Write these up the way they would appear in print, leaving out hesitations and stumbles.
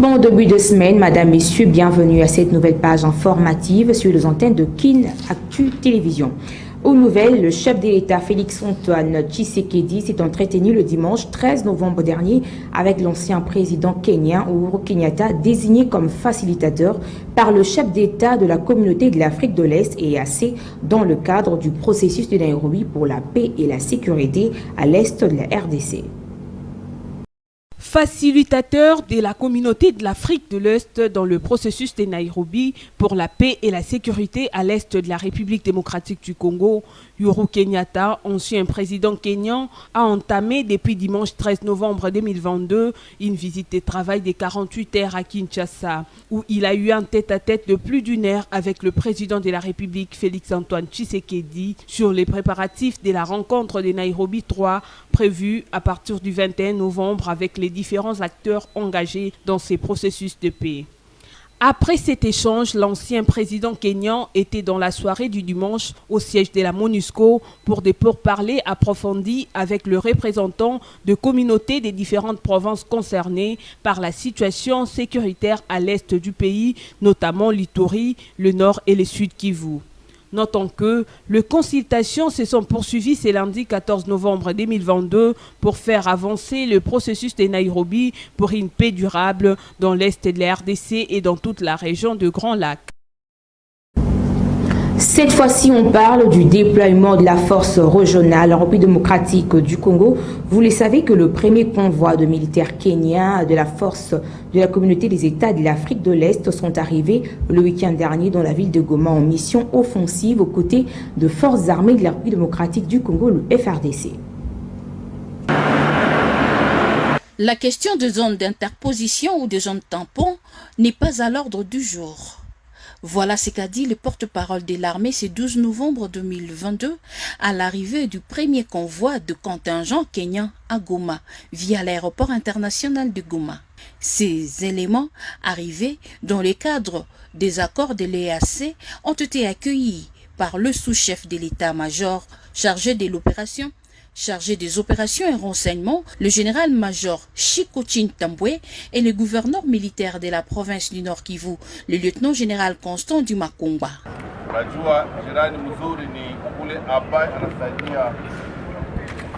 Bon début de semaine, Madame, Messieurs, bienvenue à cette nouvelle page informative sur les antennes de Kin Actu Télévision. Aux nouvelles, le chef de l'État Félix-Antoine Tshisekedi s'est entretenu le dimanche 13 novembre dernier avec l'ancien président kenyan Uhuru Kenyatta, désigné comme facilitateur par le chef d'État de la communauté de l'Afrique de l'Est EAC dans le cadre du processus de Nairobi pour la paix et la sécurité à l'Est de la RDC. Facilitateur de la communauté de l'Afrique de l'Est dans le processus de Nairobi pour la paix et la sécurité à l'Est de la République démocratique du Congo, Uhuru Kenyatta, ancien président kényan, a entamé depuis dimanche 13 novembre 2022 une visite de travail de 48 heures à Kinshasa, où il a eu un tête-à-tête de plus d'une heure avec le président de la République Félix-Antoine Tshisekedi sur les préparatifs de la rencontre de Nairobi 3 prévue à partir du 21 novembre avec les différents acteurs engagés dans ces processus de paix. Après cet échange, l'ancien président kényan était dans la soirée du dimanche au siège de la MONUSCO pour des pourparlers approfondis avec le représentant de communautés des différentes provinces concernées par la situation sécuritaire à l'est du pays, notamment l'Ituri, le nord et le sud Kivu. Notons que les consultations se sont poursuivies ce lundi 14 novembre 2022 pour faire avancer le processus de Nairobi pour une paix durable dans l'est de la RDC et dans toute la région de Grand Lac. Cette fois-ci, on parle du déploiement de la force régionale en République démocratique du Congo. Vous le savez que le premier convoi de militaires kenyans de la force de la communauté des États de l'Afrique de l'Est sont arrivés le week-end dernier dans la ville de Goma en mission offensive aux côtés de forces armées de la République démocratique du Congo, le FARDC. La question de zones d'interposition ou de zones tampons n'est pas à l'ordre du jour. Voilà ce qu'a dit le porte-parole de l'armée ce 12 novembre 2022 à l'arrivée du premier convoi de contingent kenyan à Goma via l'aéroport international de Goma. Ces éléments arrivés dans le cadre des accords de l'EAC ont été accueillis par le sous-chef de l'état-major chargé de l'opération, chargé des opérations et renseignements, le général-major Chikochin Tambwe et le gouverneur militaire de la province du Nord Kivu, le lieutenant-général Constant Dumakumba. Najua jirani mzuri ni ule ambaye anasaidia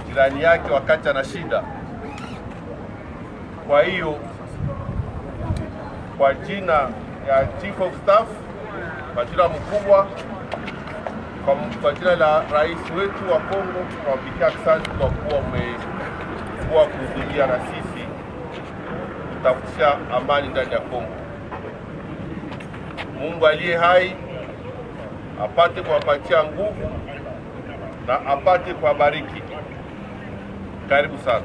jirani yake wakati ana shida. Kwa hiyo kwa jina ya Chief of Staff, kwa jina mkubwa, kwa jina la rais wetu wa Kongo, tunawapigia asante kwa kuwa mmekuwa kuhudhuria na sisi kutafutisha amani ndani ya Kongo. Mungu aliye hai apate kuwapatia nguvu na apate kuwabariki. Karibu sana.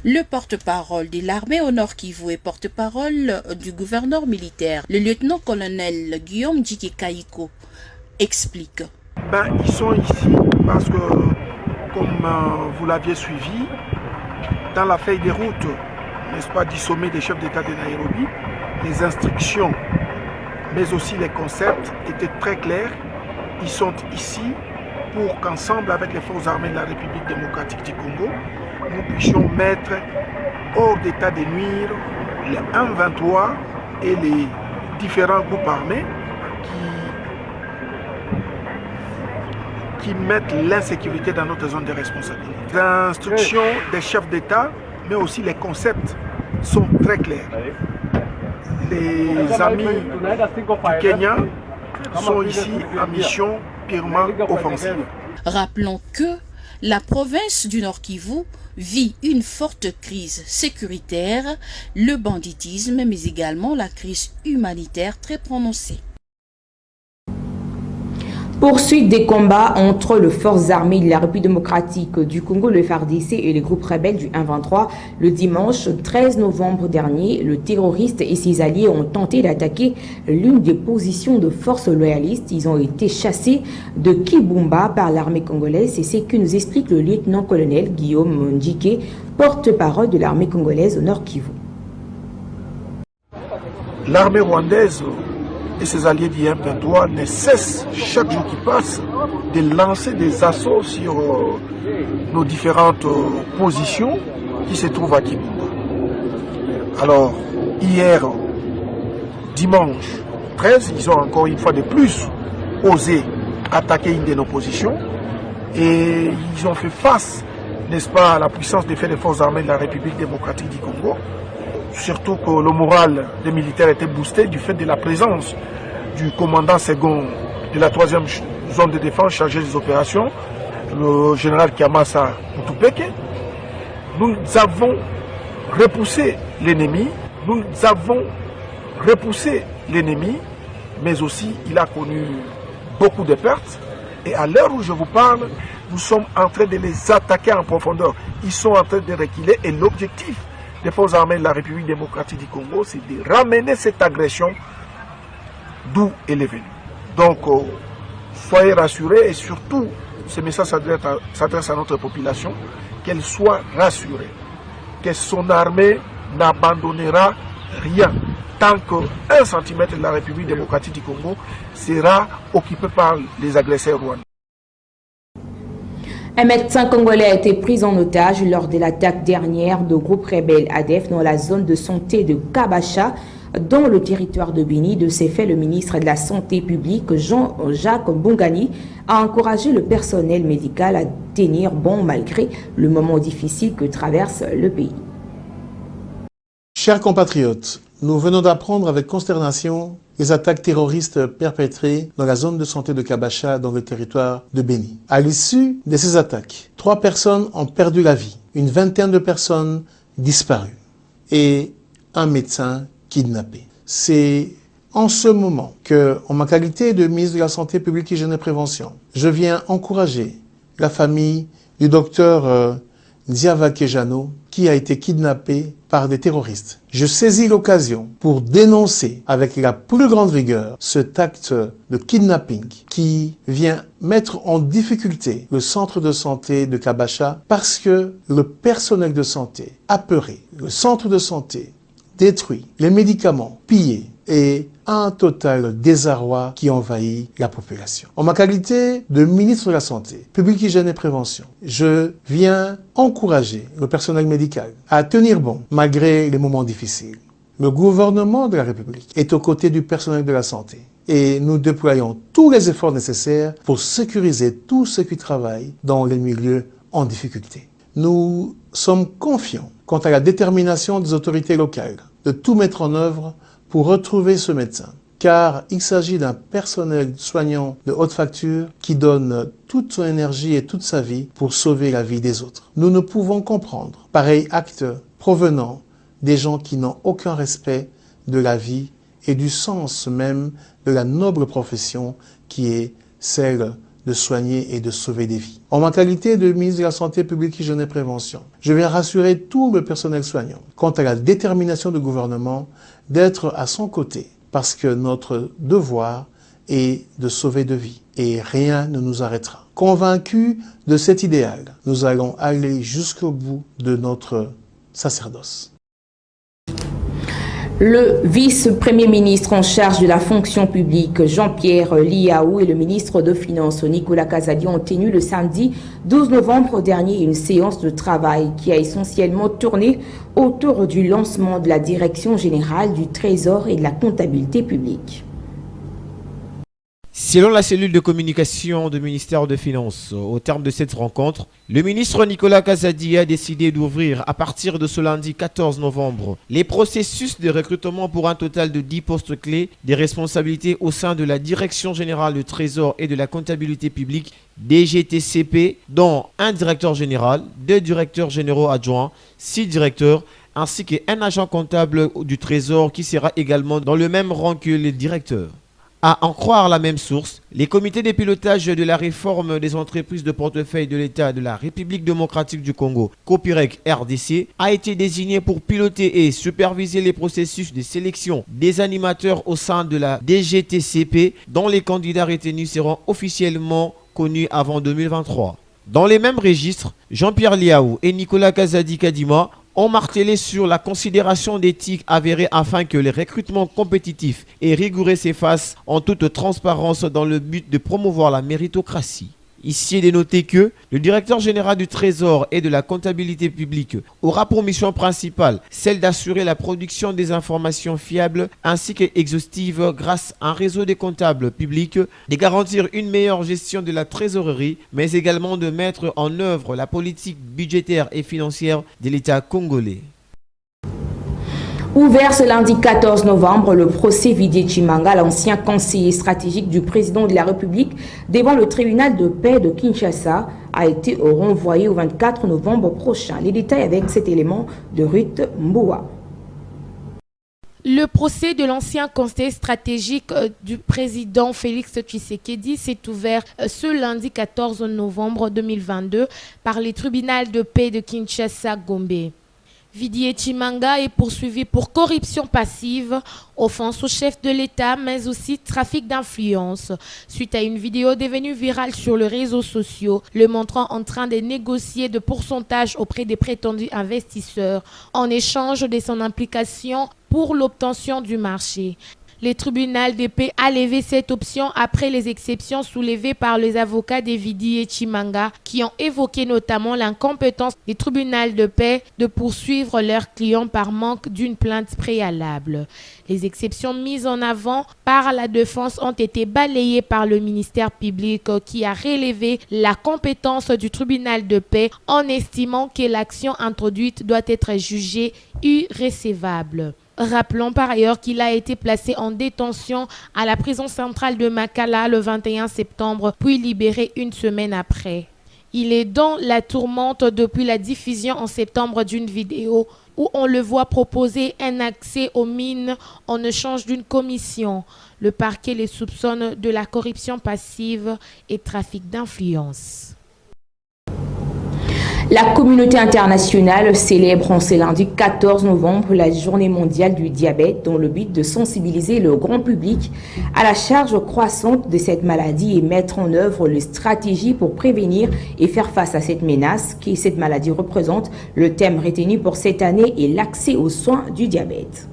Le porte-parole de l'armée au Nord Kivu et porte-parole du gouverneur militaire, le lieutenant-colonel Guillaume Djiki Kaiko, explique. Ils sont ici parce que, comme vous l'aviez suivi, dans la feuille de route, n'est-ce pas, du sommet des chefs d'État de Nairobi, les instructions, mais aussi les concepts étaient très clairs. Ils sont ici pour qu'ensemble, avec les forces armées de la République démocratique du Congo, nous puissions mettre hors d'état de nuire les M23 et les différents groupes armés qui mettent l'insécurité dans notre zone de responsabilité. Les instructions des chefs d'État, mais aussi les concepts sont très clairs. Les amis du Kenya sont ici en mission purement offensive. Rappelons que la province du Nord Kivu vit une forte crise sécuritaire, le banditisme, mais également la crise humanitaire très prononcée. Poursuite des combats entre les forces armées de la République démocratique du Congo, le FARDC et les groupes rebelles du 1-23. Le dimanche 13 novembre dernier, le terroriste et ses alliés ont tenté d'attaquer l'une des positions de forces loyalistes. Ils ont été chassés de Kibumba par l'armée congolaise. Et c'est ce que nous explique le lieutenant-colonel Guillaume Ndjike, porte-parole de l'armée congolaise au Nord Kivu. L'armée rwandaise et ses alliés du M23 ne cessent chaque jour qui passe de lancer des assauts sur nos différentes positions qui se trouvent à Kibumba. Alors, hier, dimanche 13, ils ont encore une fois de plus osé attaquer une de nos positions et ils ont fait face, n'est-ce pas, à la puissance des faits des forces armées de la République démocratique du Congo. Surtout que le moral des militaires était boosté du fait de la présence du commandant second de la 3e zone de défense chargé des opérations, le général Kiamasa Mutupeke. Nous avons repoussé l'ennemi, mais aussi il a connu beaucoup de pertes. Et à l'heure où je vous parle, nous sommes en train de les attaquer en profondeur. Ils sont en train de reculer et l'objectif des forces armées de la République démocratique du Congo, c'est de ramener cette agression d'où elle est venue. Donc, soyez rassurés et surtout, ce message s'adresse à notre population, qu'elle soit rassurée, que son armée n'abandonnera rien tant qu'un centimètre de la République démocratique du Congo sera occupé par les agresseurs rwandais. Un médecin congolais a été pris en otage lors de l'attaque dernière de groupe rebelle ADF dans la zone de santé de Kabacha, dans le territoire de Béni. De ces faits, le ministre de la Santé publique, Jean-Jacques Bongani, a encouragé le personnel médical à tenir bon malgré le moment difficile que traverse le pays. Chers compatriotes, nous venons d'apprendre avec consternation les attaques terroristes perpétrées dans la zone de santé de Kabacha dans le territoire de Béni. À l'issue de ces attaques, 3 personnes ont perdu la vie, une vingtaine de personnes disparues et un médecin kidnappé. C'est en ce moment que, en ma qualité de ministre de la Santé publique, Hygiène et Prévention, je viens encourager la famille du docteur Nziava Kejano qui a été kidnappé par des terroristes. Je saisis l'occasion pour dénoncer avec la plus grande rigueur cet acte de kidnapping qui vient mettre en difficulté le centre de santé de Kabacha parce que le personnel de santé apeuré, le centre de santé détruit, les médicaments pillés et un total désarroi qui envahit la population. En ma qualité de ministre de la Santé, publique, hygiène et prévention, je viens encourager le personnel médical à tenir bon malgré les moments difficiles. Le gouvernement de la République est aux côtés du personnel de la santé et nous déployons tous les efforts nécessaires pour sécuriser tous ceux qui travaillent dans les milieux en difficulté. Nous sommes confiants quant à la détermination des autorités locales de tout mettre en œuvre pour retrouver ce médecin, car il s'agit d'un personnel soignant de haute facture qui donne toute son énergie et toute sa vie pour sauver la vie des autres. Nous ne pouvons comprendre pareil acte provenant des gens qui n'ont aucun respect de la vie et du sens même de la noble profession qui est celle de soigner et de sauver des vies. En ma qualité de ministre de la Santé publique, hygiène et prévention, je viens rassurer tout le personnel soignant quant à la détermination du gouvernement d'être à son côté, parce que notre devoir est de sauver de vies et rien ne nous arrêtera. Convaincus de cet idéal, nous allons aller jusqu'au bout de notre sacerdoce. Le vice-premier ministre en charge de la fonction publique, Jean-Pierre Liaou, et le ministre de Finances, Nicolas Kazadi, ont tenu le samedi 12 novembre dernier une séance de travail qui a essentiellement tourné autour du lancement de la Direction générale du Trésor et de la comptabilité publique. Selon la cellule de communication du ministère des Finances, au terme de cette rencontre, le ministre Nicolas Kazadi a décidé d'ouvrir à partir de ce lundi 14 novembre les processus de recrutement pour un total de 10 postes clés des responsabilités au sein de la Direction générale du Trésor et de la comptabilité publique DGTCP, dont un directeur général, 2 directeurs généraux adjoints, 6 directeurs, ainsi qu'un agent comptable du Trésor qui sera également dans le même rang que les directeurs. À en croire la même source, les comités de pilotage de la réforme des entreprises de portefeuille de l'État de la République démocratique du Congo, Copirec RDC, a été désigné pour piloter et superviser les processus de sélection des animateurs au sein de la DGTCP, dont les candidats retenus seront officiellement connus avant 2023. Dans les mêmes registres, Jean-Pierre Liaou et Nicolas Kazadi Kadima ont martelé sur la considération d'éthique avérée afin que les recrutements compétitifs et rigoureux s'effacent en toute transparence dans le but de promouvoir la méritocratie. Ici est de noter que le directeur général du Trésor et de la comptabilité publique aura pour mission principale celle d'assurer la production des informations fiables ainsi qu'exhaustives grâce à un réseau de comptables publics, de garantir une meilleure gestion de la trésorerie, mais également de mettre en œuvre la politique budgétaire et financière de l'État congolais. Ouvert ce lundi 14 novembre, le procès Vidier Chimanga, l'ancien conseiller stratégique du président de la République, devant le tribunal de paix de Kinshasa, a été renvoyé au 24 novembre prochain. Les détails avec cet élément de Ruth Mboua. Le procès de l'ancien conseiller stratégique du président Félix Tshisekedi s'est ouvert ce lundi 14 novembre 2022 par les tribunaux de paix de Kinshasa-Gombe. Vidier Chimanga est poursuivi pour corruption passive, offense au chef de l'État, mais aussi trafic d'influence, suite à une vidéo devenue virale sur les réseaux sociaux, le montrant en train de négocier de pourcentages auprès des prétendus investisseurs en échange de son implication pour l'obtention du marché. Le tribunal de paix a levé cette option après les exceptions soulevées par les avocats de Vidier Chimanga qui ont évoqué notamment l'incompétence du tribunal de paix de poursuivre leurs clients par manque d'une plainte préalable. Les exceptions mises en avant par la défense ont été balayées par le ministère public qui a relevé la compétence du tribunal de paix en estimant que l'action introduite doit être jugée irrécevable. Rappelons par ailleurs qu'il a été placé en détention à la prison centrale de Makala le 21 septembre, puis libéré une semaine après. Il est dans la tourmente depuis la diffusion en septembre d'une vidéo où on le voit proposer un accès aux mines en échange d'une commission. Le parquet les soupçonne de la corruption passive et trafic d'influence. La communauté internationale célèbre en ce lundi 14 novembre la journée mondiale du diabète dans le but de sensibiliser le grand public à la charge croissante de cette maladie et mettre en œuvre les stratégies pour prévenir et faire face à cette menace que cette maladie représente. Le thème retenu pour cette année est l'accès aux soins du diabète.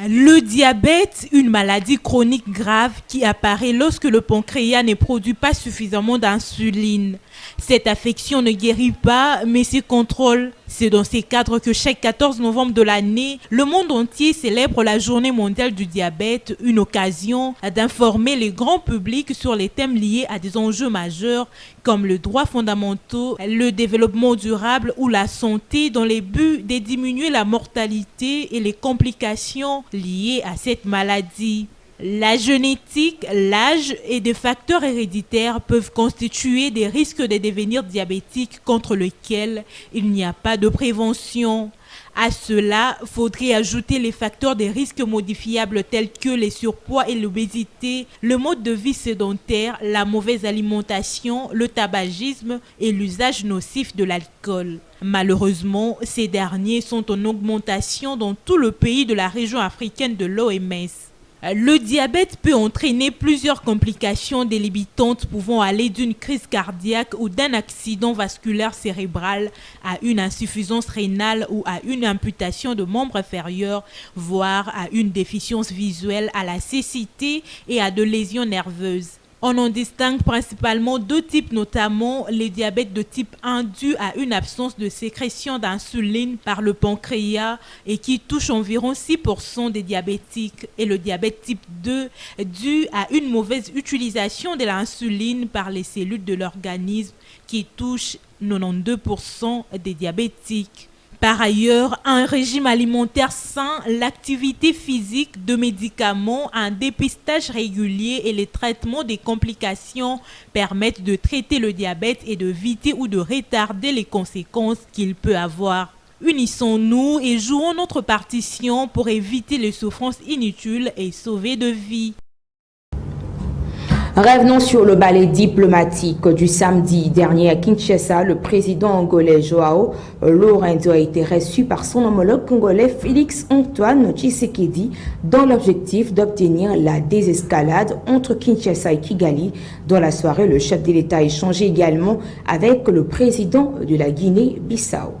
Le diabète, une maladie chronique grave qui apparaît lorsque le pancréas ne produit pas suffisamment d'insuline. Cette affection ne guérit pas, mais se contrôle. C'est dans ces cadres que chaque 14 novembre de l'année, le monde entier célèbre la Journée mondiale du diabète, une occasion d'informer le grand public sur les thèmes liés à des enjeux majeurs comme le droit fondamental, le développement durable ou la santé dans les buts de diminuer la mortalité et les complications liées à cette maladie. La génétique, l'âge et des facteurs héréditaires peuvent constituer des risques de devenir diabétique contre lesquels il n'y a pas de prévention. À cela, faudrait ajouter les facteurs de risques modifiables tels que les surpoids et l'obésité, le mode de vie sédentaire, la mauvaise alimentation, le tabagisme et l'usage nocif de l'alcool. Malheureusement, ces derniers sont en augmentation dans tout le pays de la région africaine de l'OMS. Le diabète peut entraîner plusieurs complications délibitantes pouvant aller d'une crise cardiaque ou d'un accident vasculaire cérébral à une insuffisance rénale ou à une amputation de membres inférieurs, voire à une déficience visuelle, à la cécité et à de lésions nerveuses. On en distingue principalement deux types, notamment les diabètes de type 1 dû à une absence de sécrétion d'insuline par le pancréas et qui touche environ 6% des diabétiques, et le diabète type 2 dû à une mauvaise utilisation de l'insuline par les cellules de l'organisme qui touche 92% des diabétiques. Par ailleurs, un régime alimentaire sain, l'activité physique, de médicaments, un dépistage régulier et les traitements des complications permettent de traiter le diabète et d'éviter ou de retarder les conséquences qu'il peut avoir. Unissons-nous et jouons notre partition pour éviter les souffrances inutiles et sauver de vies. Revenons sur le ballet diplomatique du samedi dernier à Kinshasa. Le président angolais Joao Lourenço a été reçu par son homologue congolais Félix Antoine Tshisekedi dans l'objectif d'obtenir la désescalade entre Kinshasa et Kigali. Dans la soirée, le chef de l'État a échangé également avec le président de la Guinée-Bissau.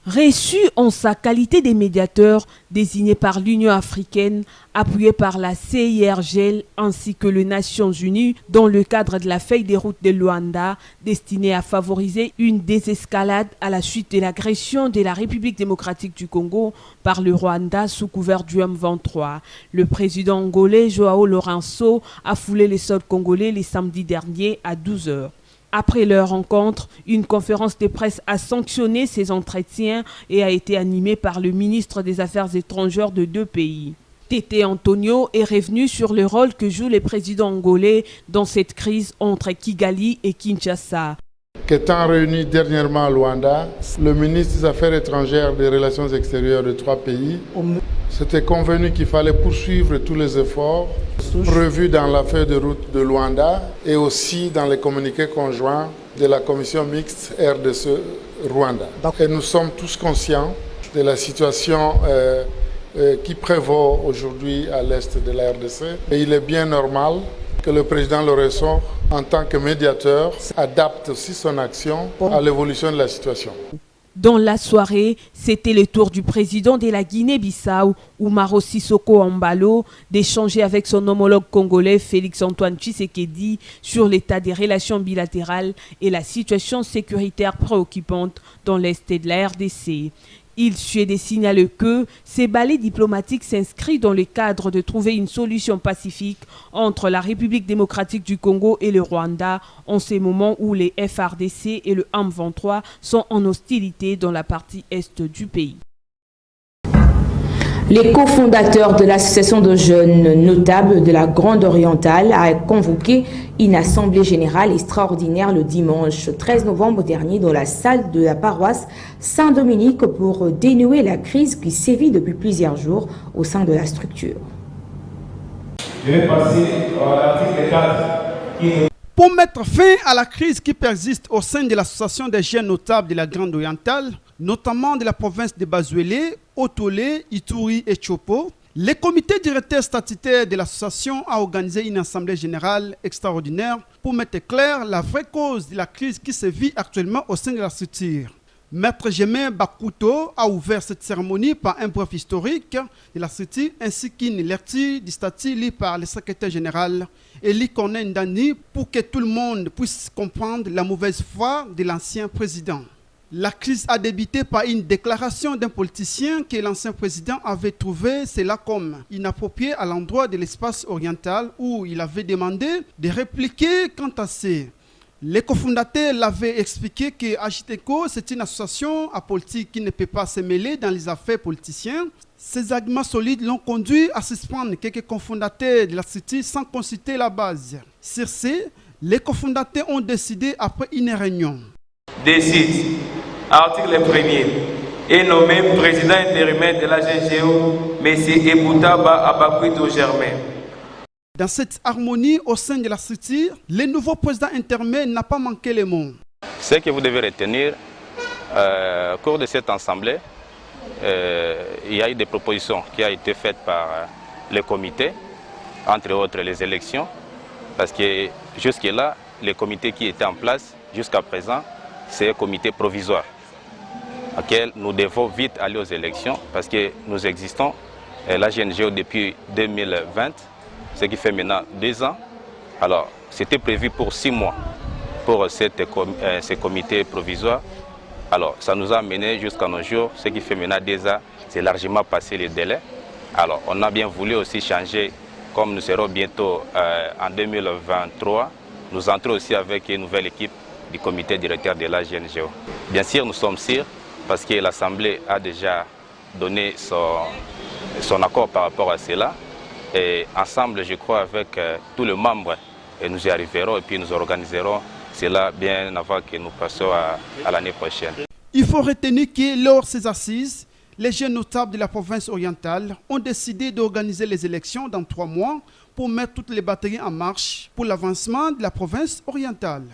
Reçu en sa qualité de médiateur désigné par l'Union africaine, appuyé par la CIRGL ainsi que les Nations Unies dans le cadre de la feuille de route de Luanda destinée à favoriser une désescalade à la suite de l'agression de la République démocratique du Congo par le Rwanda sous couvert du M23. Le président angolais Joao Lourenço a foulé les sols congolais le samedi dernier à 12 h. Après leur rencontre, une conférence de presse a sanctionné ces entretiens et a été animée par le ministre des Affaires étrangères de deux pays. Tété Antonio est revenu sur le rôle que joue le président angolais dans cette crise entre Kigali et Kinshasa. Qu'étant réuni dernièrement à Luanda, le ministre des Affaires étrangères et des Relations extérieures de trois pays s'était convenu qu'il fallait poursuivre tous les efforts prévus dans la feuille de route de Luanda et aussi dans les communiqués conjoints de la commission mixte RDC-Rwanda. Et nous sommes tous conscients de la situation qui prévaut aujourd'hui à l'est de la RDC. Et il est bien normal que le président Lourenço, en tant que médiateur, adapte aussi son action à l'évolution de la situation. Dans la soirée, c'était le tour du président de la Guinée-Bissau, Umaro Sissoko Embalo, d'échanger avec son homologue congolais Félix Antoine Tshisekedi sur l'état des relations bilatérales et la situation sécuritaire préoccupante dans l'est de la RDC. Il suit signaler que ces balais diplomatiques s'inscrivent dans le cadre de trouver une solution pacifique entre la République démocratique du Congo et le Rwanda en ces moments où les FARDC et le M23 sont en hostilité dans la partie est du pays. Les cofondateurs de l'association de jeunes notables de la Grande Orientale a convoqué une assemblée générale extraordinaire le dimanche 13 novembre dernier dans la salle de la paroisse Saint-Dominique pour dénouer la crise qui sévit depuis plusieurs jours au sein de la structure. Je vais passer à l'article 4 Pour mettre fin à la crise qui persiste au sein de l'association des jeunes notables de la Grande Orientale, notamment de la province de Bazuélé, Otolé, Ituri et Chopo, le comité directeur statutaire de l'association a organisé une assemblée générale extraordinaire pour mettre clair la vraie cause de la crise qui se vit actuellement au sein de la structure. Maître Jemin Bakuto a ouvert cette cérémonie par un bref historique de la structure ainsi qu'une lecture du statut lu par le secrétaire général Eli Corneille Ndani pour que tout le monde puisse comprendre la mauvaise foi de l'ancien président. La crise a débuté par une déclaration d'un politicien que l'ancien président avait trouvé cela comme inapproprié à l'endroit de l'espace oriental où il avait demandé de répliquer quant à ces. Les cofondateurs l'avaient expliqué que Agiteco, c'est une association apolitique qui ne peut pas se mêler dans les affaires politiciennes. Ces arguments solides l'ont conduit à suspendre quelques cofondateurs de la structure sans consulter la base. Sur ce, les cofondateurs ont décidé après une réunion. Décide, article 1er, est nommé président intérimaire de la GGO, M. Eboutaba Abakwito Germain. Dans cette harmonie au sein de la structure, le nouveau président intérimaire n'a pas manqué les mots. Ce que vous devez retenir, au cours de cette assemblée, il y a eu des propositions qui ont été faites par le comité, entre autres les élections, parce que jusque-là, le comité qui était en place jusqu'à présent, c'est un comité provisoire, auquel nous devons vite aller aux élections, parce que nous existons, la GNGO depuis 2020, ce qui fait maintenant 2 ans. Alors, c'était prévu pour 6 mois pour ce comité provisoire. Alors, ça nous a amené jusqu'à nos jours, ce qui fait maintenant 2 ans, c'est largement passé les délais. Alors, on a bien voulu aussi changer, comme nous serons bientôt en 2023, nous entrons aussi avec une nouvelle équipe du comité directeur de la GNGO. Bien sûr, nous sommes sûrs, parce que l'Assemblée a déjà donné son accord par rapport à cela. Et ensemble, je crois, avec tous les membres, nous y arriverons et puis nous organiserons cela bien avant que nous passions à l'année prochaine. Il faut retenir que lors de ces assises, les jeunes notables de la province orientale ont décidé d'organiser les élections dans 3 mois pour mettre toutes les batteries en marche pour l'avancement de la province orientale.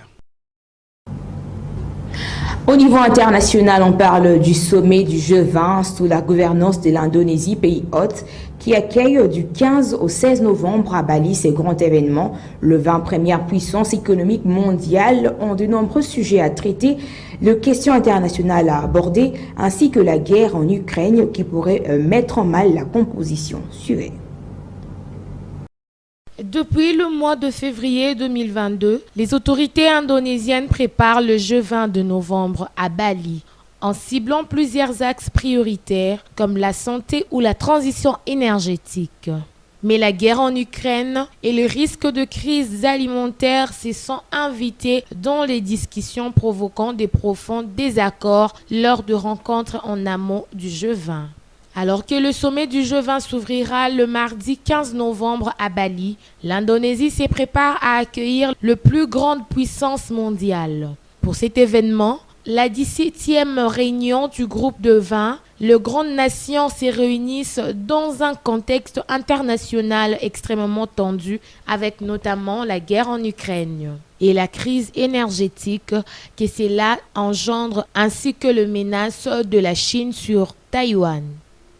Au niveau international, on parle du sommet du G20 sous la gouvernance de l'Indonésie, pays hôte, qui accueille du 15 au 16 novembre à Bali ces grands événements. Le 20 première puissance économique mondiale ont de nombreux sujets à traiter, les questions internationales à aborder, ainsi que la guerre en Ukraine qui pourrait mettre en mal la composition. Suivez. Depuis le mois de février 2022, les autorités indonésiennes préparent le G20 de novembre à Bali, en ciblant plusieurs axes prioritaires comme la santé ou la transition énergétique. Mais la guerre en Ukraine et le risque de crise alimentaire se sont invités dans les discussions, provoquant des profonds désaccords lors de rencontres en amont du G20. Alors que le sommet du G20 s'ouvrira le mardi 15 novembre à Bali, l'Indonésie se prépare à accueillir le plus grande puissance mondiale. Pour cet événement, la 17e réunion du groupe de 20, les grandes nations se réunissent dans un contexte international extrêmement tendu, avec notamment la guerre en Ukraine et la crise énergétique que cela engendre, ainsi que les menaces de la Chine sur Taïwan.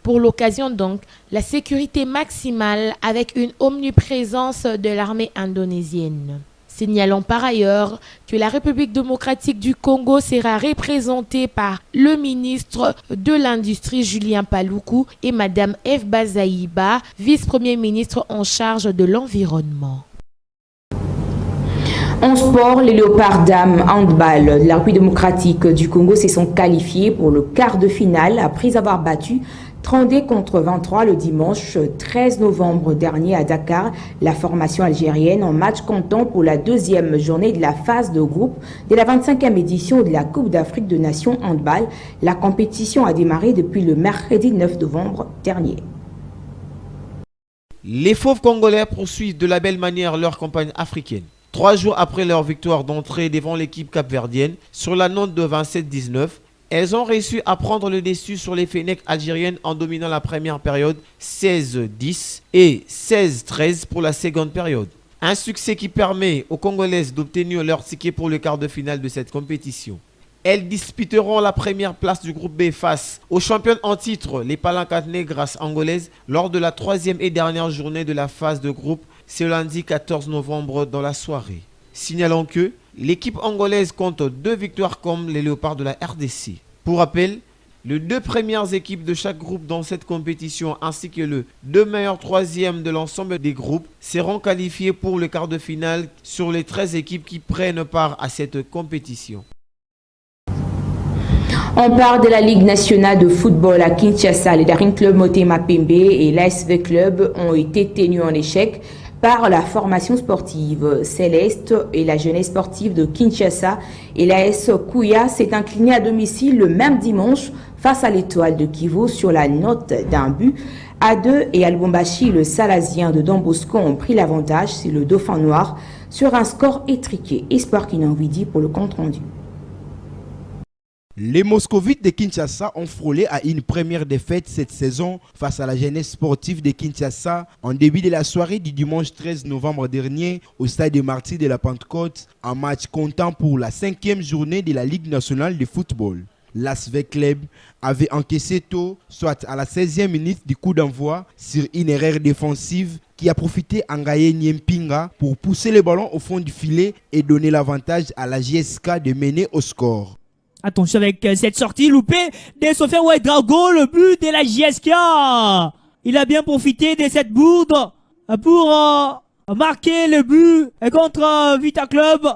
Pour l'occasion donc, la sécurité maximale avec une omniprésence de l'armée indonésienne. Signalons par ailleurs que la République démocratique du Congo sera représentée par le ministre de l'Industrie Julien Paluku et Madame Eve Bazaïba, vice-premier ministre en charge de l'environnement. En sport, les Léopards dames handball de la République démocratique du Congo se sont qualifiés pour le quart de finale après avoir battu 32 contre 23 le dimanche 13 novembre dernier à Dakar, la formation algérienne en match comptant pour la deuxième journée de la phase de groupe de la 25e édition de la Coupe d'Afrique de Nations handball. La compétition a démarré depuis le mercredi 9 novembre dernier. Les Fauves congolais poursuivent de la belle manière leur campagne africaine. 3 jours après leur victoire d'entrée devant l'équipe capverdienne sur la note de 27-19, elles ont réussi à prendre le dessus sur les Fennecs algériennes en dominant la première période 16-10 et 16-13 pour la seconde période. Un succès qui permet aux Congolaises d'obtenir leur ticket pour le quart de finale de cette compétition. Elles disputeront la première place du groupe B face aux championnes en titre, les Palancas Negras angolaises, lors de la 3e et dernière journée de la phase de groupe, ce lundi 14 novembre dans la soirée. Signalons que l'équipe angolaise compte 2 victoires comme les Léopards de la RDC. Pour rappel, les 2 premières équipes de chaque groupe dans cette compétition ainsi que le 2 meilleurs 3e de l'ensemble des groupes seront qualifiés pour le quart de finale sur les 13 équipes qui prennent part à cette compétition. On parle de la Ligue nationale de football à Kinshasa. Les Daring Club Motema Pembe et l'ASV Club ont été tenus en échec par la formation sportive Céleste et la jeunesse sportive de Kinshasa. Et l'AS Kouya s'est incliné à domicile le même dimanche face à l'Étoile de Kivu sur la note d'un but à 2 et Albombashi, le Salasien de Don Bosco, ont pris l'avantage sur le Dauphin Noir sur un score étriqué. Espoir Kinanvidi pour le compte rendu. Les Moscovites de Kinshasa ont frôlé à une première défaite cette saison face à la jeunesse sportive de Kinshasa en début de la soirée du dimanche 13 novembre dernier au stade de Martyrs de la Pentecôte, un match comptant pour la 5e journée de la Ligue nationale de football. L'ASV Club avait encaissé tôt, soit à la 16e minute du coup d'envoi, sur une erreur défensive qui a profité à Ngaye Nyempinga pour pousser le ballon au fond du filet et donner l'avantage à la JSK de mener au score. Attention avec cette sortie loupée de Sofiane Ouedraogo, le but de la JSK. Il a bien profité de cette bourde pour marquer le but contre Vita Club.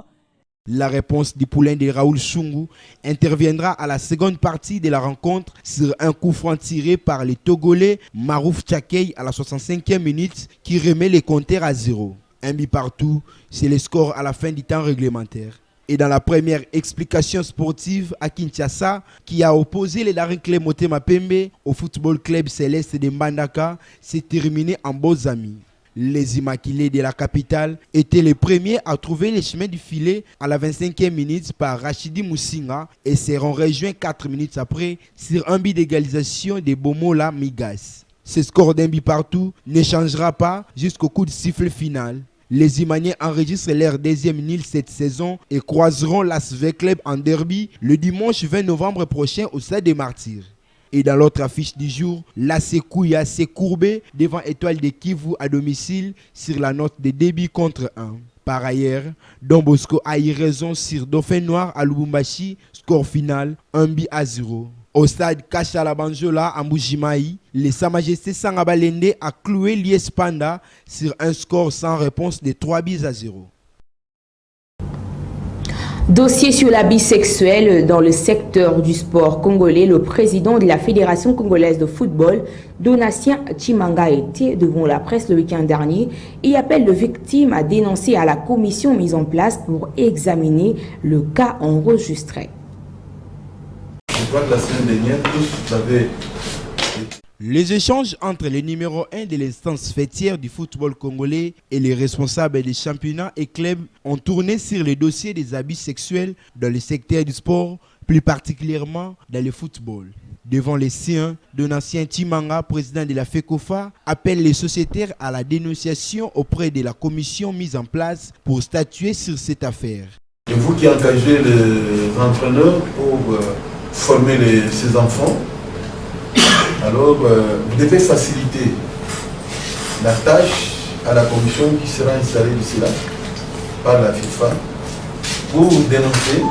La réponse du poulain de Raoul Sungu interviendra à la seconde partie de la rencontre sur un coup franc tiré par les Togolais Marouf Tchakei à la 65e minute qui remet les compteurs à 0. Un but partout, c'est le score à la fin du temps réglementaire. Et dans la première explication sportive à Kinshasa, qui a opposé les Daring Club Motema Pembe au Football Club Céleste de Mbandaka, s'est terminé en beaux amis. Les Immaculés de la capitale étaient les premiers à trouver les chemins du filet à la 25e minute par Rachidi Moussinga et seront rejoints 4 minutes après sur un but d'égalisation de Bomola Migas. Ce score d'un but partout ne changera pas jusqu'au coup de sifflet final. Les Imaniens enregistrent leur deuxième nil cette saison et croiseront l'Asvel Club en derby le dimanche 20 novembre prochain au Stade des Martyrs. Et dans l'autre affiche du jour, la Sekouya s'est courbée devant Étoile de Kivu à domicile sur la note de débit contre 1. Par ailleurs, Don Bosco a eu raison sur Dauphin Noir à Lubumbashi, score final 1-0. Au stade Kachalabanjola à Mbujimayi, les Sa Majesté Sangabalende a cloué l'IS Panda sur un score sans réponse de 3-0. Dossier sur l'abus sexuel dans le secteur du sport congolais. Le président de la Fédération congolaise de football, Donatien Chimanga, était devant la presse le week-end dernier et appelle les victimes à dénoncer à la commission mise en place pour examiner le cas enregistré. Je crois que la semaine dernière, tous vous avez... Les échanges entre les numéros 1 de l'instance fêtière du football congolais et les responsables des championnats et clubs ont tourné sur le dossier des abus sexuels dans le secteur du sport, plus particulièrement dans le football. Devant les siens, Donatien Chimanga, président de la FECOFA, appelle les sociétaires à la dénonciation auprès de la commission mise en place pour statuer sur cette affaire. Et vous qui engagez les entraîneurs pour former ces enfants, alors vous devez faciliter la tâche à la commission qui sera installée d'ici là par la FIFA pour dénoncer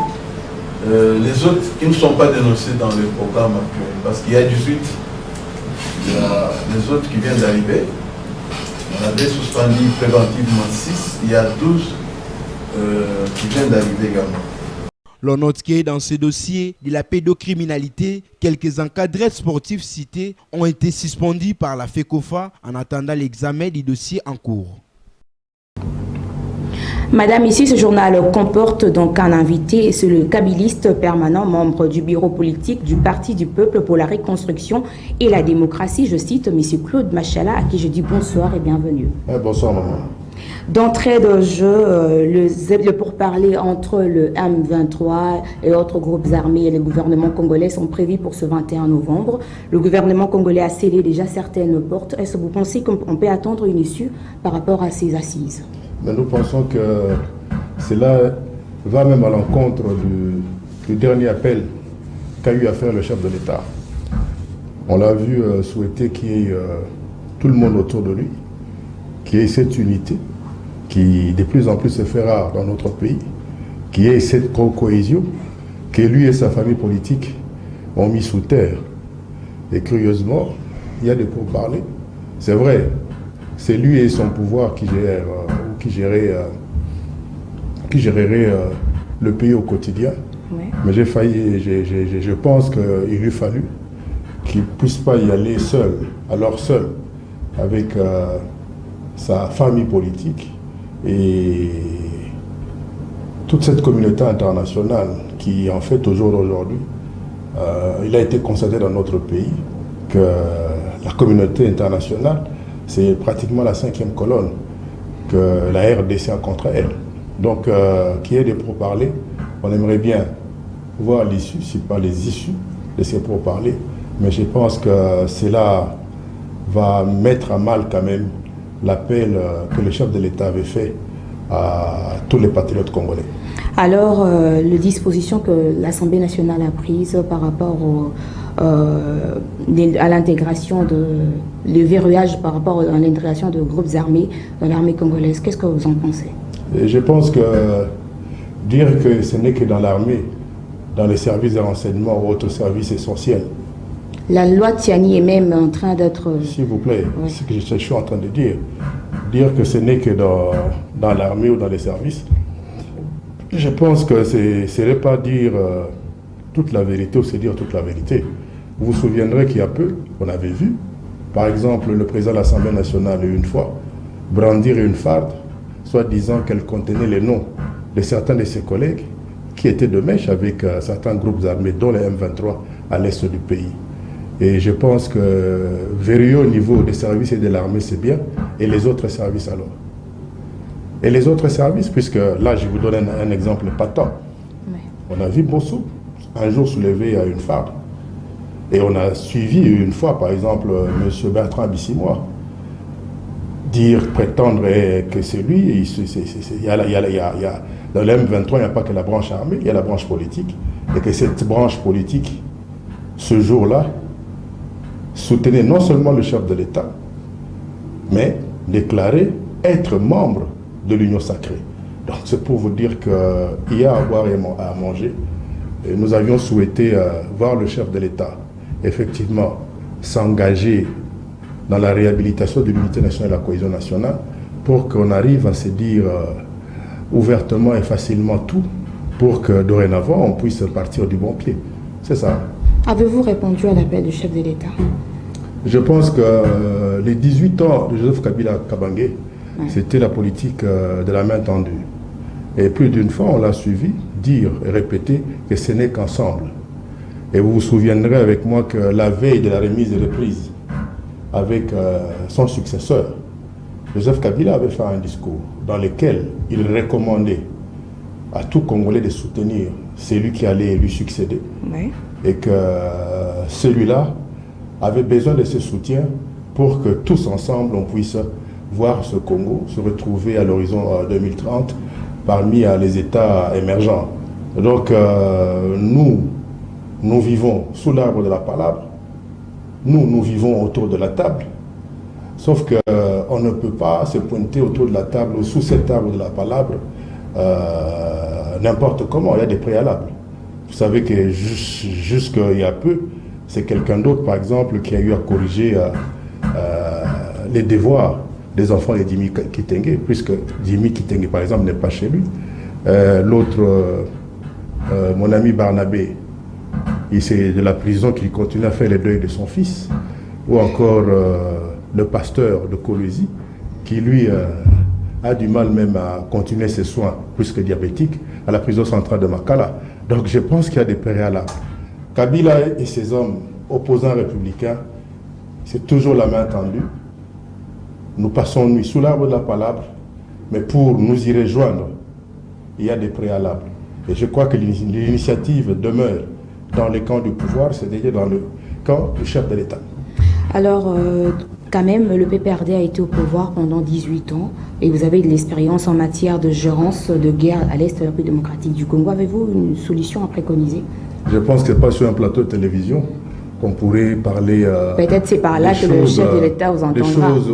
les autres qui ne sont pas dénoncés dans le programme actuel. Parce qu'il y a 18, il y a les autres qui viennent d'arriver. On avait suspendu préventivement 6, il y a 12 qui viennent d'arriver également. L'on note que dans ce dossier de la pédocriminalité, quelques encadrés sportifs cités ont été suspendus par la FECOFA en attendant l'examen du dossier en cours. Madame, ici, ce journal comporte donc un invité, c'est le kabiliste permanent, membre du bureau politique du Parti du Peuple pour la Reconstruction et la Démocratie. Je cite M. Claude Machala, à qui je dis bonsoir et bienvenue. Bonsoir, maman. D'entrée de jeu, le pourparler entre le M23 et autres groupes armés et le gouvernement congolais sont prévus pour ce 21 novembre. Le gouvernement congolais a scellé déjà certaines portes. Est-ce que vous pensez qu'on peut attendre une issue par rapport à ces assises? Mais nous pensons que cela va même à l'encontre du dernier appel qu'a eu à faire le chef de l'État. On l'a vu souhaiter qu'il y ait tout le monde autour de lui, qu'il y ait cette unité qui de plus en plus se fait rare dans notre pays, qu'il y ait cette cohésion que lui et sa famille politique ont mis sous terre. Et curieusement, il y a des pourparlers. C'est vrai, c'est lui et son pouvoir qui gérerait le pays au quotidien. Ouais. Mais je pense qu'il lui fallu qu'il ne puisse pas y aller seul, avec sa famille politique et toute cette communauté internationale qui, en fait, au jour d'aujourd'hui, il a été constaté dans notre pays que la communauté internationale, c'est pratiquement la 5e colonne que la RDC a contre elle. Donc, qu'il y ait des pourparlers, on aimerait bien voir l'issue, si pas les issues de ces pourparlers, mais je pense que cela va mettre à mal quand même l'appel que le chef de l'État avait fait à tous les patriotes congolais. Alors, les dispositions que l'Assemblée nationale a prises par rapport à l'intégration le verrouillage par rapport à l'intégration de groupes armés dans l'armée congolaise, qu'est-ce que vous en pensez? Et je pense que dire que ce n'est que dans l'armée, dans les services de renseignement ou autres services essentiels. La loi Tiani est même en train d'être... S'il vous plaît, oui. C'est ce que je suis en train de dire. Dire que ce n'est que dans l'armée ou dans les services, je pense que ce n'est pas dire toute la vérité ou c'est dire toute la vérité. Vous vous souviendrez qu'il y a peu, on avait vu, par exemple, le président de l'Assemblée nationale une fois brandir une farde, soit disant qu'elle contenait les noms de certains de ses collègues qui étaient de mèche avec certains groupes armés, dont les M23 à l'est du pays. Et je pense que verrouiller au niveau des services et de l'armée, c'est bien. Et les autres services alors? Et les autres services, puisque là, je vous donne un exemple patent. Oui. On a vu Bossou, un jour soulevé à une femme. Et on a suivi une fois, par exemple, M. Bertrand Bissimois, prétendre que c'est lui. Dans l'M23, il n'y a pas que la branche armée, il y a la branche politique. Et que cette branche politique, ce jour-là, soutenait non seulement le chef de l'État, mais déclarait être membre de l'Union sacrée. Donc c'est pour vous dire qu'il y a à boire et à manger. Et nous avions souhaité voir le chef de l'État effectivement s'engager dans la réhabilitation de l'unité nationale et de la cohésion nationale pour qu'on arrive à se dire ouvertement et facilement tout pour que dorénavant on puisse partir du bon pied. C'est ça. Avez-vous répondu à l'appel du chef de l'État? Je pense que les 18 ans de Joseph Kabila Kabange, c'était la politique de la main tendue. Et plus d'une fois, on l'a suivi dire et répéter que ce n'est qu'ensemble. Et vous vous souviendrez avec moi que la veille de la remise et reprise avec son successeur, Joseph Kabila avait fait un discours dans lequel il recommandait à tout Congolais de soutenir celui qui allait lui succéder. Oui. Et que celui-là avait besoin de ce soutien pour que tous ensemble on puisse voir ce Congo se retrouver à l'horizon 2030 parmi les États émergents. Donc nous vivons sous l'arbre de la palabre, nous vivons autour de la table, sauf qu'on ne peut pas se pointer autour de la table ou sous cet arbre de la palabre n'importe comment, il y a des préalables. Vous savez que jusqu'il y a peu, c'est quelqu'un d'autre, par exemple, qui a eu à corriger les devoirs des enfants de Dimi Kitenge, puisque Dimi Kitenge, par exemple, n'est pas chez lui. L'autre, mon ami Barnabé, c'est de la prison qu'il continue à faire le deuil de son fils. Ou encore le pasteur de Kolwezi, qui lui a du mal même à continuer ses soins, plus que diabétique, à la prison centrale de Makala. Donc je pense qu'il y a des préalables. Kabila et ses hommes opposants républicains, c'est toujours la main tendue. Nous passons nuit sous l'arbre de la palabre, mais pour nous y rejoindre, il y a des préalables. Et je crois que l'initiative demeure dans le camp du pouvoir, c'est-à-dire dans le camp du chef de l'État. Alors, quand même, le PPRD a été au pouvoir pendant 18 ans et vous avez de l'expérience en matière de gérance de guerre à l'Est de la République démocratique du Congo. Avez-vous une solution à préconiser? Je pense que ce n'est pas sur un plateau de télévision qu'on pourrait parler. Peut-être c'est par là que le chef de l'État vous entendra. Des choses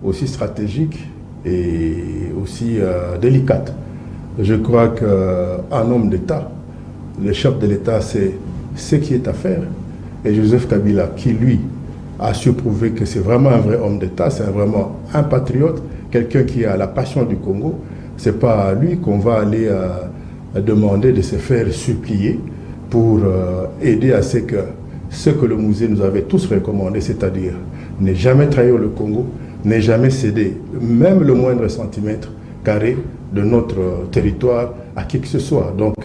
aussi stratégiques et aussi délicates. Je crois qu'un homme d'État, le chef de l'État, c'est ce qui est à faire. Et Joseph Kabila, qui lui a su prouver que c'est vraiment un vrai homme d'État, c'est vraiment un patriote, quelqu'un qui a la passion du Congo, c'est pas à lui qu'on va aller demander de se faire supplier pour aider à ce que le musée nous avait tous recommandé, c'est-à-dire ne jamais trahir le Congo, ne jamais céder même le moindre centimètre carré de notre territoire à qui que ce soit. Donc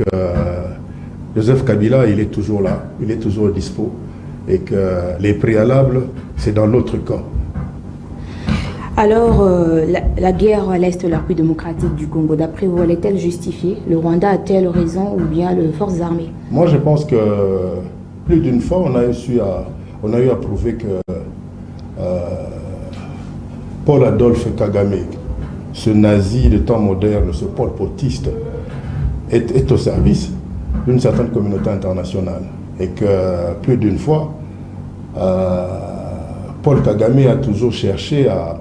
Joseph Kabila, il est toujours là, il est toujours dispo, et que les préalables, c'est dans l'autre camp. Alors, la guerre à l'Est de la République démocratique du Congo, d'après vous, elle est-elle justifiée? Le Rwanda a-t-il raison ou bien les forces armées? Moi, je pense que plus d'une fois, on a eu à prouver que Paul-Adolphe Kagame, ce nazi de temps moderne, ce pol-potiste, est au service d'une certaine communauté internationale. Et que plus d'une fois, Paul Kagame a toujours cherché à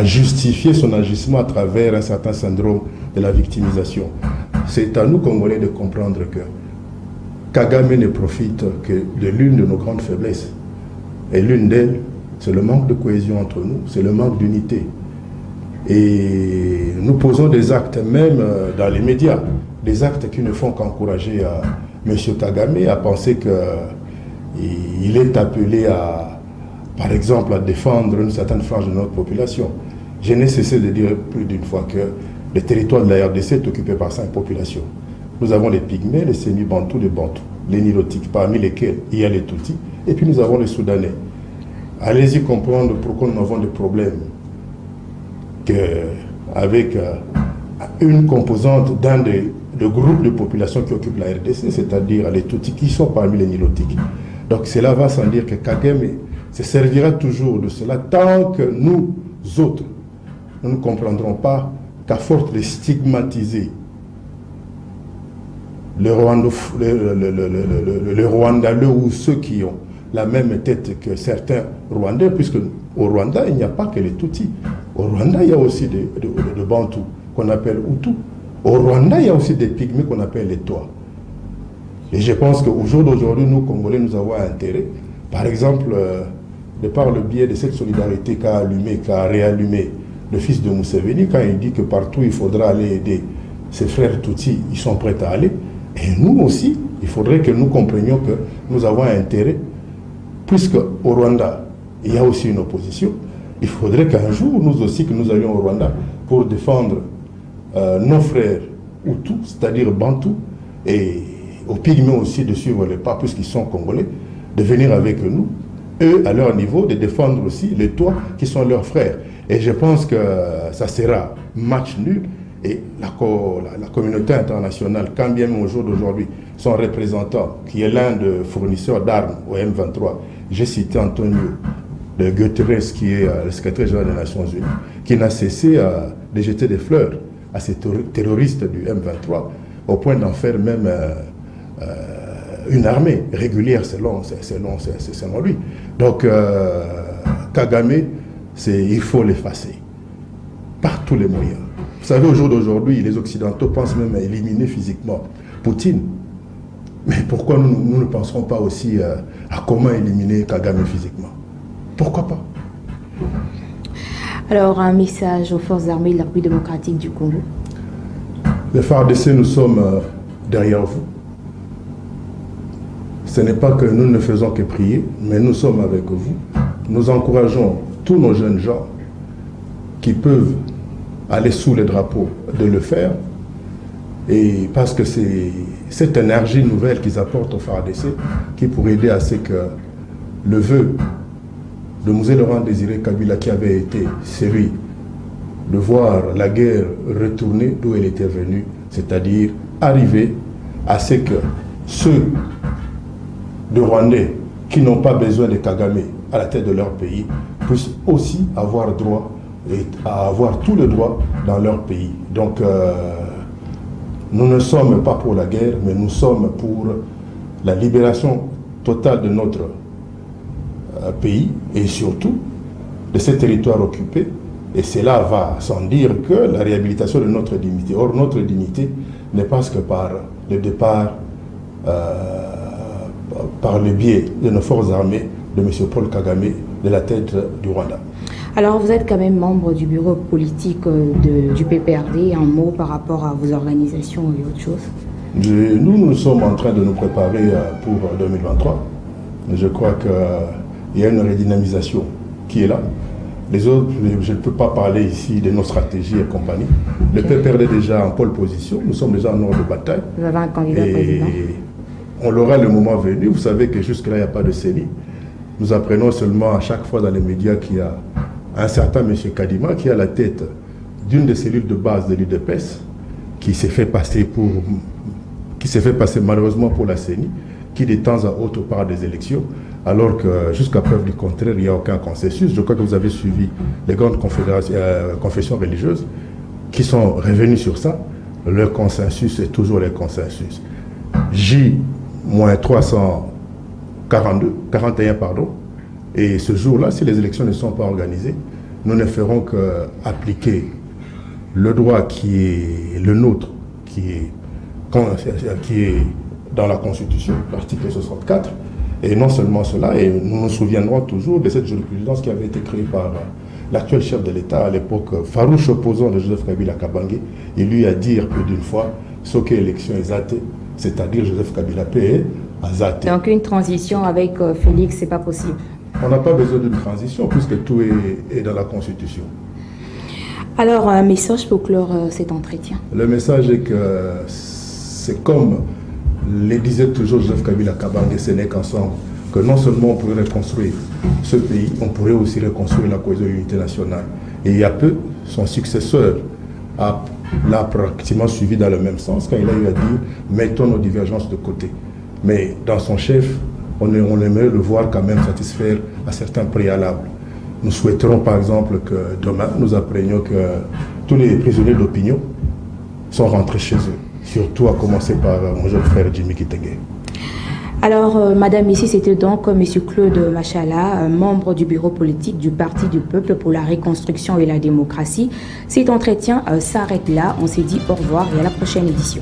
justifier son agissement à travers un certain syndrome de la victimisation. C'est à nous, Congolais, de comprendre que Kagame ne profite que de l'une de nos grandes faiblesses. Et l'une d'elles, c'est le manque de cohésion entre nous, c'est le manque d'unité. Et nous posons des actes, même dans les médias, des actes qui ne font qu'encourager M. Kagame à penser qu'il est appelé par exemple, à défendre une certaine frange de notre population. Je n'ai cessé de dire plus d'une fois que le territoire de la RDC est occupé par 5 populations. Nous avons les Pygmées, les Sémi-Bantous, les Bantous, les Nilotiques, parmi lesquels il y a les Tutsis, et puis nous avons les Soudanais. Allez-y comprendre pourquoi nous avons des problèmes avec une composante d'un des groupes de population qui occupe la RDC, c'est-à-dire les Tutsis qui sont parmi les Nilotiques. Donc cela va sans dire que Kagame se servira toujours de cela tant que nous autres, nous ne comprendrons pas qu'à force de stigmatiser le Rwandais ou ceux qui ont la même tête que certains Rwandais, puisque au Rwanda, il n'y a pas que les Tutsis. Au Rwanda, il y a aussi des Bantous qu'on appelle Hutus. Au Rwanda, il y a aussi des Pygmées qu'on appelle les Tois. Et je pense qu'au jour d'aujourd'hui, nous, Congolais, nous avons intérêt, par exemple, de par le biais de cette solidarité qu'a réallumé le fils de Museveni, quand il dit que partout il faudra aller aider ses frères Tutsis, ils sont prêts à aller. Et nous aussi, il faudrait que nous comprenions que nous avons intérêt, puisque au Rwanda, il y a aussi une opposition, il faudrait qu'un jour, nous aussi, que nous allions au Rwanda pour défendre nos frères Hutus, c'est-à-dire Bantous, et aux Pygmées aussi de suivre les pas, puisqu'ils sont Congolais, de venir avec nous, eux, à leur niveau, de défendre aussi les Tois qui sont leurs frères. Et je pense que ça sera match nul. Et la communauté internationale, quand bien même au jour d'aujourd'hui, son représentant, qui est l'un des fournisseurs d'armes au M23, j'ai cité Antonio de Guterres, qui est le secrétaire général des Nations Unies, qui n'a cessé de jeter des fleurs à ces terroristes du M23, au point d'en faire même une armée régulière selon lui. Donc, Kagame, il faut l'effacer par tous les moyens. Vous savez, au jour d'aujourd'hui, les Occidentaux pensent même à éliminer physiquement Poutine. Mais pourquoi nous ne penserons pas aussi à comment éliminer Kagame physiquement? Pourquoi pas? Alors, un message aux forces armées de la République démocratique du Congo. Les FARDC, nous sommes derrière vous. Ce n'est pas que nous ne faisons que prier, mais nous sommes avec vous. Nous encourageons tous nos jeunes gens qui peuvent aller sous les drapeaux de le faire, et parce que c'est cette énergie nouvelle qu'ils apportent au FARDC qui pourrait aider à ce que le vœu de Mzee Laurent Désiré Kabila, qui avait été série de voir la guerre retourner d'où elle était venue, c'est-à-dire arriver à ce que ceux de Rwandais qui n'ont pas besoin de Kagame à la tête de leur pays puissent aussi avoir droit et à avoir tout le droit dans leur pays. Donc, nous ne sommes pas pour la guerre, mais nous sommes pour la libération totale de notre pays et surtout de ces territoires occupés. Et cela va sans dire que la réhabilitation de notre dignité. Or, notre dignité n'est pas que par le départ, par le biais de nos forces armées, de M. Paul Kagame, de la tête du Rwanda. Alors, vous êtes quand même membre du bureau politique du PPRD. Un mot par rapport à vos organisations et autre chose? Nous sommes en train de nous préparer pour 2023. Je crois qu'il y a une redynamisation qui est là. Les autres, je ne peux pas parler ici de nos stratégies et compagnie. Le PPRD est déjà en pole position. Nous sommes déjà en ordre de bataille. Vous avez un candidat président? On l'aura le moment venu. Vous savez que jusque-là, il n'y a pas de CENI. Nous apprenons seulement à chaque fois dans les médias qu'il y a un certain M. Kadima qui est à la tête d'une des cellules de base de l'UDPS, qui s'est fait passer malheureusement pour la CENI, qui de temps à autre part des élections, alors que jusqu'à preuve du contraire, il n'y a aucun consensus. Je crois que vous avez suivi les grandes confessions religieuses qui sont revenues sur ça. Le consensus est toujours le consensus. J-341, pardon. Et ce jour-là, si les élections ne sont pas organisées, nous ne ferons qu'appliquer le droit qui est le nôtre, qui est dans la Constitution, l'article 64. Et non seulement cela, et nous nous souviendrons toujours de cette jurisprudence qui avait été créée par l'actuel chef de l'État à l'époque, farouche opposant de Joseph Kabila Kabange. Il lui a dit plus d'une fois ce qu'est l'élection est, c'est-à-dire Joseph Kabila paie à Zate. Donc une transition avec Félix, c'est pas possible? On n'a pas besoin d'une transition puisque tout est dans la Constitution. Alors, un message pour clore cet entretien? Le message est que C'est comme le disait toujours Joseph Kabila Kabange, ce n'est qu'ensemble que non seulement on pourrait reconstruire ce pays, on pourrait aussi reconstruire la cohésion et l'unité nationale. Et il y a peu, son successeur l'a pratiquement suivi dans le même sens quand il a eu à dire mettons nos divergences de côté. Mais dans son chef, on aimerait le voir quand même satisfaire à certains préalables. Nous souhaiterons par exemple que demain nous apprenions que tous les prisonniers d'opinion sont rentrés chez eux, surtout à commencer par mon jeune frère Jimmy Kitenge. Alors, Madame, ici, c'était donc M. Claude Machala, membre du bureau politique du Parti du Peuple pour la Reconstruction et la Démocratie. Cet entretien s'arrête là. On s'est dit au revoir et à la prochaine édition.